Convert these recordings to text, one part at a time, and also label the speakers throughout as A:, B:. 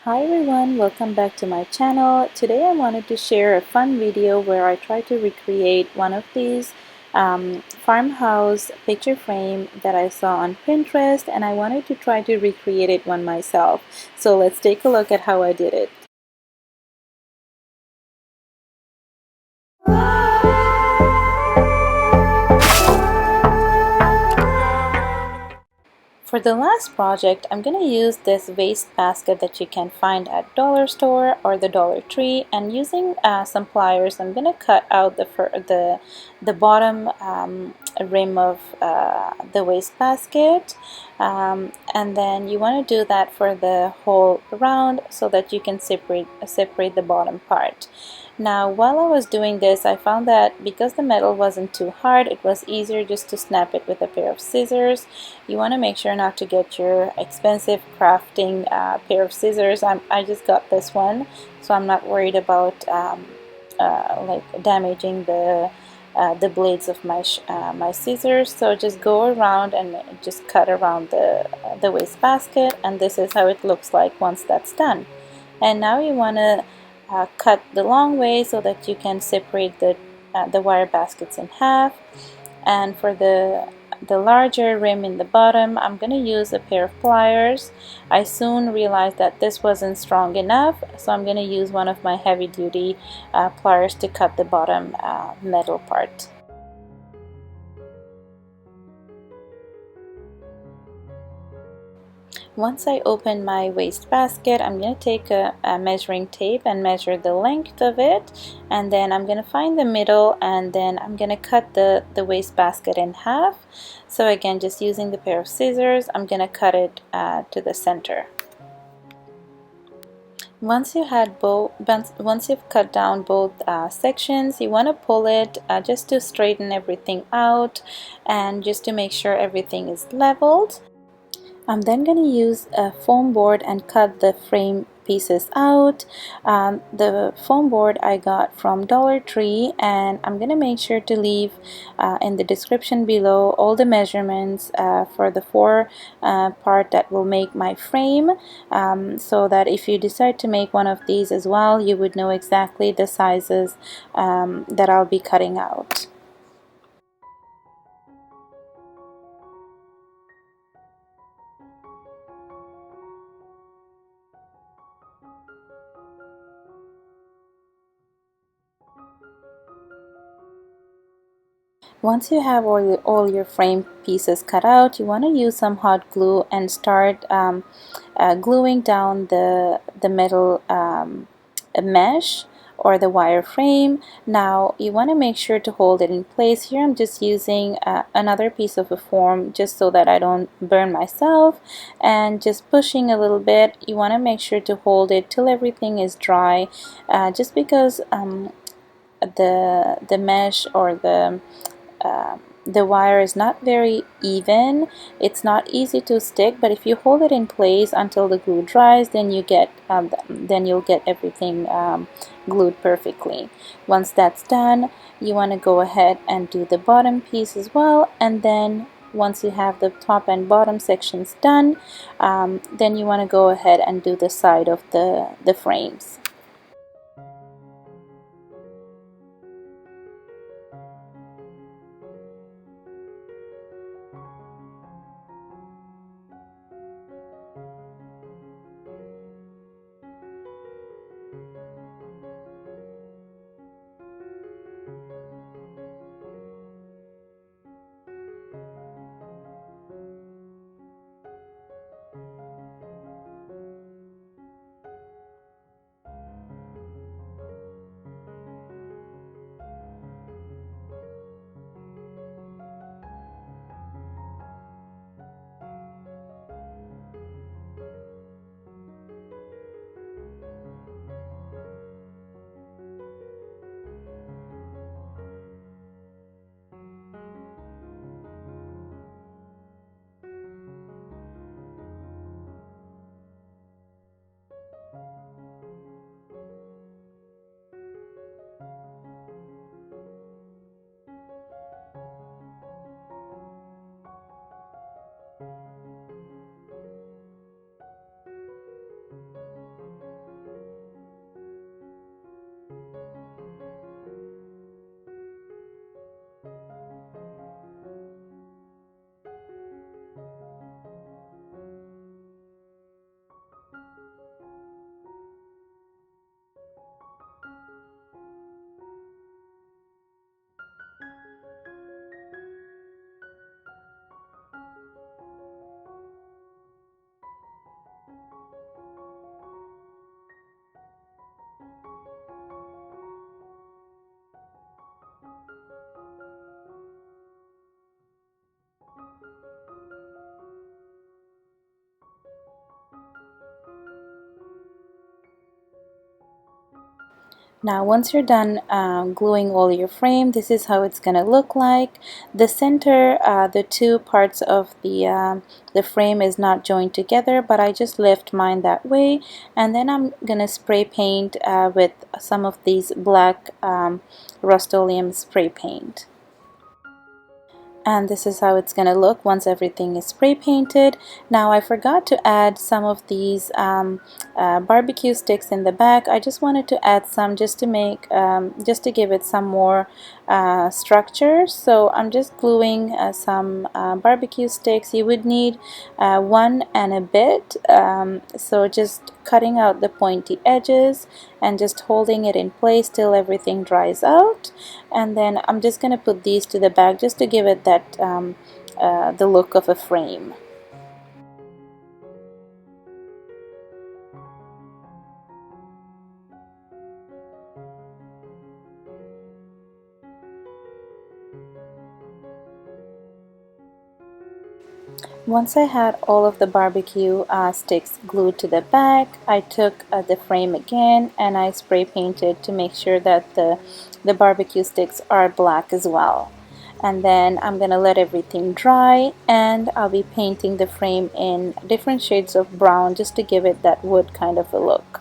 A: Hi everyone, welcome back to my channel. Today I wanted to share a fun video where I try to recreate one of these farmhouse picture frame that I saw on Pinterest, and I wanted to try to recreate it one myself. So let's take a look at how I did it. For the last project, I'm going to use this waste basket that you can find at dollar store or the Dollar Tree, and using some pliers, I'm going to cut out the bottom rim of the waste basket, and then you want to do that for the whole round so that you can separate the bottom part. Now, while I was doing this, I found that because the metal wasn't too hard, it was easier just to snap it with a pair of scissors. You want to make sure not to get your expensive crafting pair of scissors. I just got this one, so I'm not worried about like damaging the blades of my scissors. So just go around and just cut around the waste basket, and this is how it looks like once that's done. And now you want to cut the long way so that you can separate the wire baskets in half. And for the larger rim in the bottom, I'm going to use a pair of pliers. I soon realized that this wasn't strong enough, so I'm going to use one of my heavy-duty pliers to cut the bottom metal part. Once I open my waste basket, I'm going to take a measuring tape and measure the length of it, and then I'm going to find the middle, and then I'm going to cut the waste basket in half. So again, just using the pair of scissors, I'm going to cut it to the center. Once you've cut down both sections, you want to pull it just to straighten everything out and just to make sure everything is leveled. I'm then going to use a foam board and cut the frame pieces out. The foam board I got from Dollar Tree, and I'm going to make sure to leave in the description below all the measurements for the four part that will make my frame, so that if you decide to make one of these as well, you would know exactly the sizes that I'll be cutting out. Once you have all your frame pieces cut out, you want to use some hot glue and start gluing down the metal mesh or the wire frame. Now you want to make sure to hold it in place. Here I'm just using another piece of a foam just so that I don't burn myself, and just pushing a little bit. You want to make sure to hold it till everything is dry, just because the mesh or the wire is not very even. It's not easy to stick, but if you hold it in place until the glue dries, then you'll get everything glued perfectly. Once that's done, you want to go ahead and do the bottom piece as well, and then once you have the top and bottom sections done, then you want to go ahead and do the side of the frames. Now once you're done gluing all your frame, this is how it's gonna look like. The center, the two parts of the frame is not joined together, but I just left mine that way, and then I'm gonna spray paint with some of these black Rust-Oleum spray paint. And this is how it's going to look once everything is spray painted. Now I forgot to add some of these barbecue sticks in the back. I just wanted to add some just to make just to give it some more structure. So I'm just gluing some barbecue sticks. You would need one and a bit, so just cutting out the pointy edges and just holding it in place till everything dries out. And then I'm just going to put these to the back just to give it that the look of a frame. Once I had all of the barbecue sticks glued to the back, I took the frame again and I spray painted to make sure that the barbecue sticks are black as well. And then I'm gonna let everything dry, and I'll be painting the frame in different shades of brown just to give it that wood kind of a look.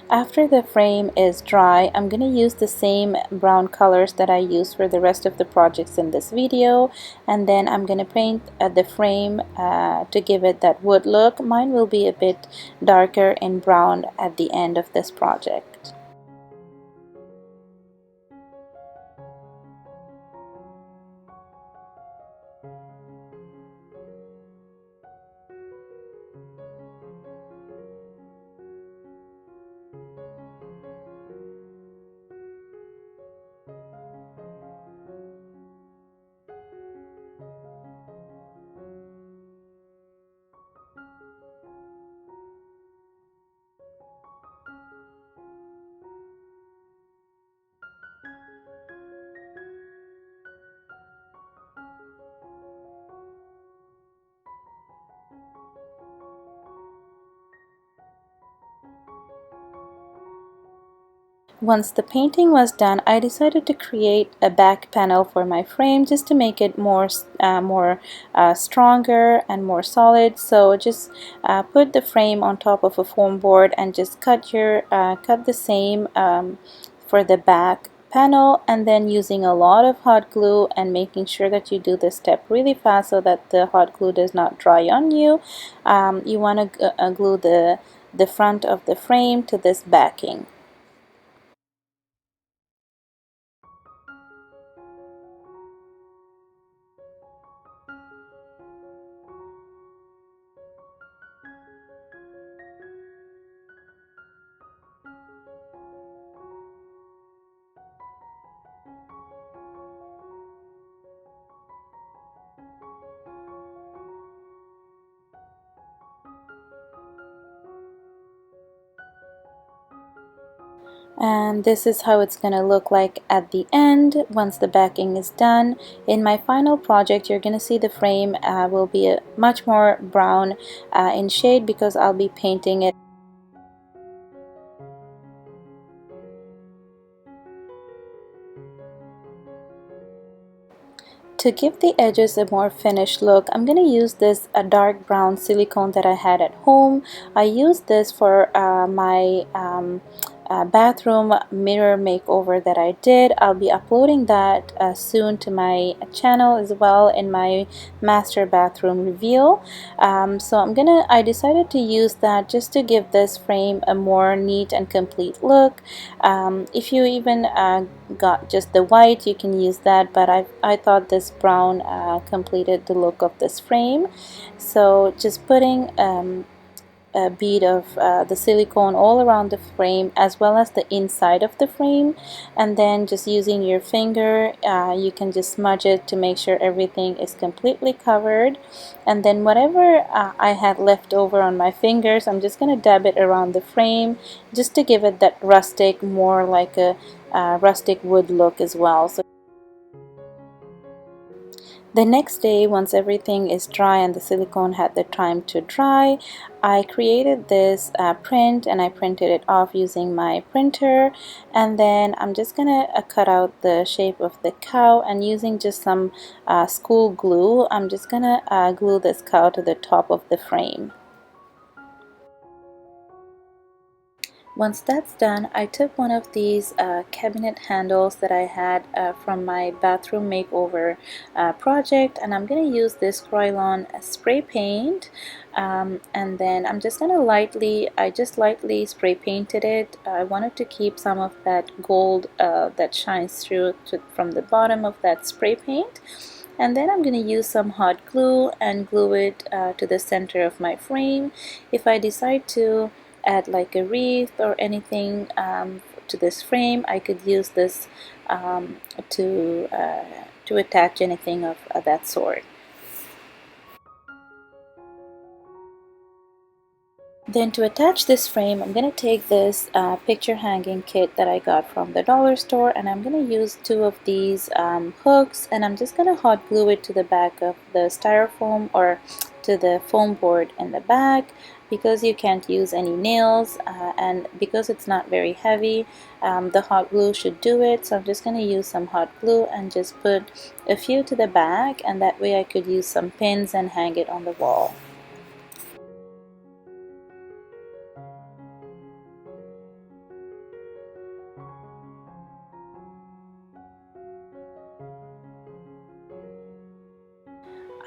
A: After the frame is dry, I'm going to use the same brown colors that I used for the rest of the projects in this video, and then I'm going to paint the frame to give it that wood look. Mine will be a bit darker in brown at the end of this project. Once the painting was done, I decided to create a back panel for my frame just to make it more stronger and more solid. So just put the frame on top of a foam board and just cut the same for the back panel, and then using a lot of hot glue and making sure that you do this step really fast so that the hot glue does not dry on you. You want to glue the front of the frame to this backing. And this is how it's going to look like at the end once the backing is done. In my final project, you're going to see the frame will be a much more brown in shade because I'll be painting it. To give the edges a more finished look, I'm going to use this dark brown silicone that I had at home. I used this for my bathroom mirror makeover that I did. I'll be uploading that soon to my channel as well in my master bathroom reveal. So I decided to use that just to give this frame a more neat and complete look. If you even got just the white, you can use that, but I thought this brown completed the look of this frame. So just putting a bead of the silicone all around the frame as well as the inside of the frame, and then just using your finger you can just smudge it to make sure everything is completely covered. And then whatever I had left over on my fingers, I'm just going to dab it around the frame just to give it that rustic, more like a rustic wood look as well. So The next day, once everything is dry and the silicone had the time to dry, I created this print and I printed it off using my printer, and then I'm just gonna cut out the shape of the cow, and using just some school glue, I'm just gonna glue this cow to the top of the frame. Once that's done, I took one of these cabinet handles that I had from my bathroom makeover project, and I'm going to use this Krylon spray paint, and then I'm just going to I just lightly spray painted it. I wanted to keep some of that gold that shines through from the bottom of that spray paint. And then I'm going to use some hot glue and glue it to the center of my frame. If I decide to add like a wreath or anything to this frame, I could use this to attach anything of that sort. Then to attach this frame, I'm going to take this picture hanging kit that I got from the dollar store, and I'm going to use two of these hooks, and I'm just going to hot glue it to the back of the styrofoam, or to the foam board in the back, because you can't use any nails, and because it's not very heavy, the hot glue should do it. So I'm just going to use some hot glue and just put a few to the back, and that way I could use some pins and hang it on the wall.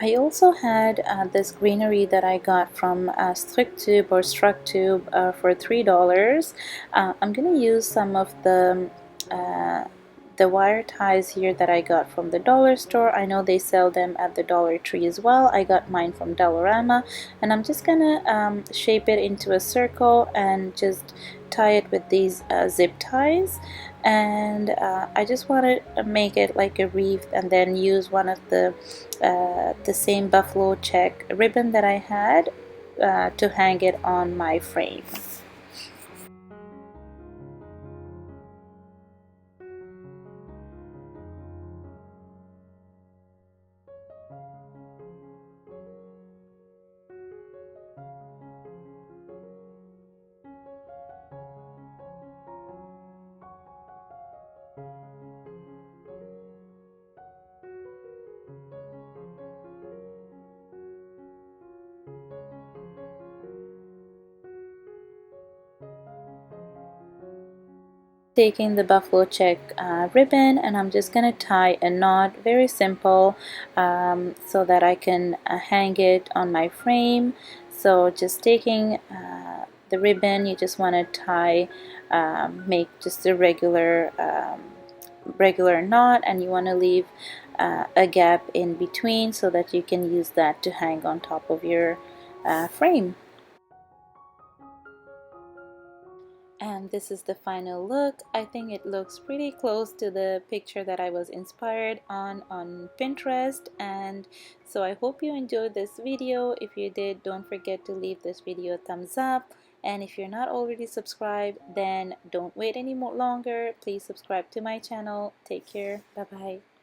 A: I also had this greenery that I got from Strictube or Structube for $3. I'm going to use some of uh, the wire ties here that I got from the dollar store. I know they sell them at the Dollar Tree as well. I got mine from Dollarama, and I'm just going to shape it into a circle and just tie it with these zip ties. And I just want to make it like a wreath, and then use one of the same buffalo check ribbon that I had to hang it on my frame. Taking the buffalo check ribbon, and I'm just gonna tie a knot, very simple, so that I can hang it on my frame. So just taking the ribbon, you just want to tie, make just a regular knot, and you want to leave a gap in between so that you can use that to hang on top of your frame. And this is the final look. I think it looks pretty close to the picture that I was inspired on Pinterest. And so I hope you enjoyed this video. If you did, don't forget to leave this video a thumbs up. And if you're not already subscribed, then don't wait any more longer. Please subscribe to my channel. Take care. Bye bye.